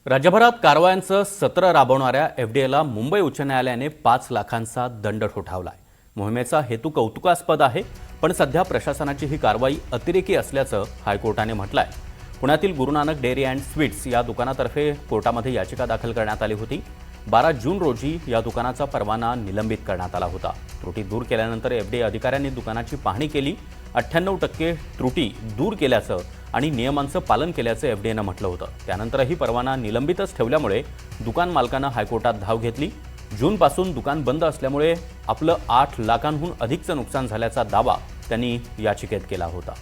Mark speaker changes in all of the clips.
Speaker 1: राज्यभरात कारवायांचं सत्र राबवणाऱ्या एफडीएला मुंबई उच्च न्यायालयाने 5 लाखांचा दंड ठोठावलाय। मोहिमेचा हेतू कौतुकास्पद आहे, पण सध्या प्रशासनाची ही कारवाई अतिरेकी असल्याचं हायकोर्टाने म्हटलंय। पुण्यातील Guru Nanak dairy and sweets या दुकानातर्फे कोर्टामध्ये याचिका दाखल करण्यात आली होती। 12 जून रोजी या दुकानाचा परवाना निलंबित करण्यात आला होता। त्रुटी दूर केल्यानंतर एफडीए अधिकाऱ्यांनी दुकानाची पाहणी केली। 98% त्रुटी दूर केल्याचं आणि नियमांचं पालन केल्याचं एफडीएनं म्हटलं होतं। त्यानंतरही परवाना निलंबितच ठेवल्यामुळे दुकान मालकानं हायकोर्टात धाव घेतली। जूनपासून दुकान बंद असल्यामुळे आपलं 8 लाखांहून अधिकचं नुकसान झाल्याचा दावा त्यांनी याचिकेत केला होता।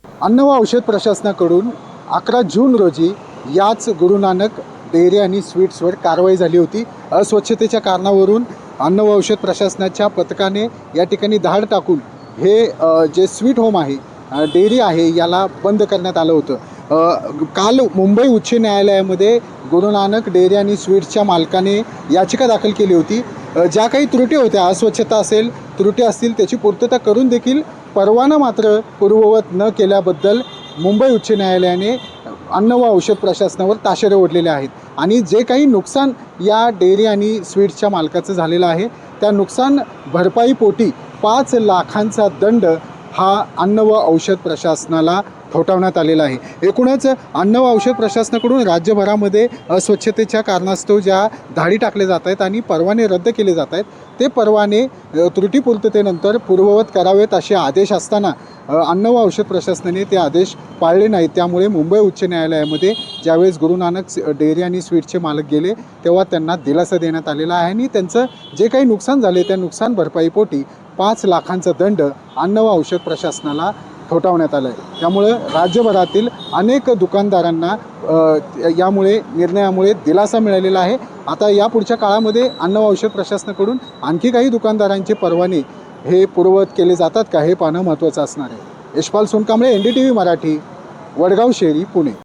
Speaker 2: अन्न व औषध प्रशासनाकडून 11 जून रोजी याच गुरु नानक डेअरी आणि स्वीट्सवर कारवाई झाली होती। अस्वच्छतेच्या कारणावरून अन्न व औषध प्रशासनाच्या पथकाने या ठिकाणी धाड टाकून हे जे स्वीट होम आहे, डेअरी आहे, याला बंद करण्यात आलं होतं। काल मुंबई उच्च न्यायालयामध्ये गुरु नानक डेअरी आणि स्वीट्सच्या मालकाने याचिका दाखल केली होती। ज्या काही त्रुटी होत्या, अस्वच्छता असेल, त्रुटी असतील, त्याची पूर्तता करून देखील परवाना मात्र पूर्ववत न केल्याबद्दल मुंबई उच्च न्यायालयाने अन्न व औषध प्रशासनावर ताशेरे ओढलेले आहेत आणि जे काही नुकसान या डेअरी आणि स्वीट्सच्या मालकाचं झालेलं आहे, त्या नुकसान भरपाईपोटी 5 लाखांचा दंड हा अन्न व औषध प्रशासनाला ठोठावण्यात आलेला आहे। एकूणच अन्न व औषध प्रशासनाकडून राज्यभरामध्ये अस्वच्छतेच्या कारणास्तव ज्या धाडी टाकले जात आहेत आणि परवाने रद्द केले जात आहेत, ते परवाने त्रुटीपूर्ततेनंतर पूर्ववत करावेत असे आदेश असताना अन्न व औषध प्रशासनाने ते आदेश पाळले नाहीत। त्यामुळे मुंबई उच्च न्यायालयामध्ये ज्यावेळेस गुरु नानक डेअरी आणि स्वीटचे मालक गेले तेव्हा त्यांना दिलासा देण्यात आलेला आहे आणि त्यांचं जे काही नुकसान झाले त्या नुकसान भरपाईपोटी 5 लाखांचा दंड अन्न व औषध प्रशासनाला ठोठावण्यात आलं आहे। त्यामुळे राज्यभरातील अनेक दुकानदारांना यामुळे निर्णयामुळे दिलासा मिळालेला आहे। आता यापुढच्या काळामध्ये अन्न व औषध प्रशासनाकडून आणखी काही दुकानदारांचे परवाने हे पूर्ववत केले जातात का, हे पाहणं महत्त्वाचं असणार आहे। यशपाल सोनकांबळे, NDTV मराठी, वडगाव शेरी, पुणे।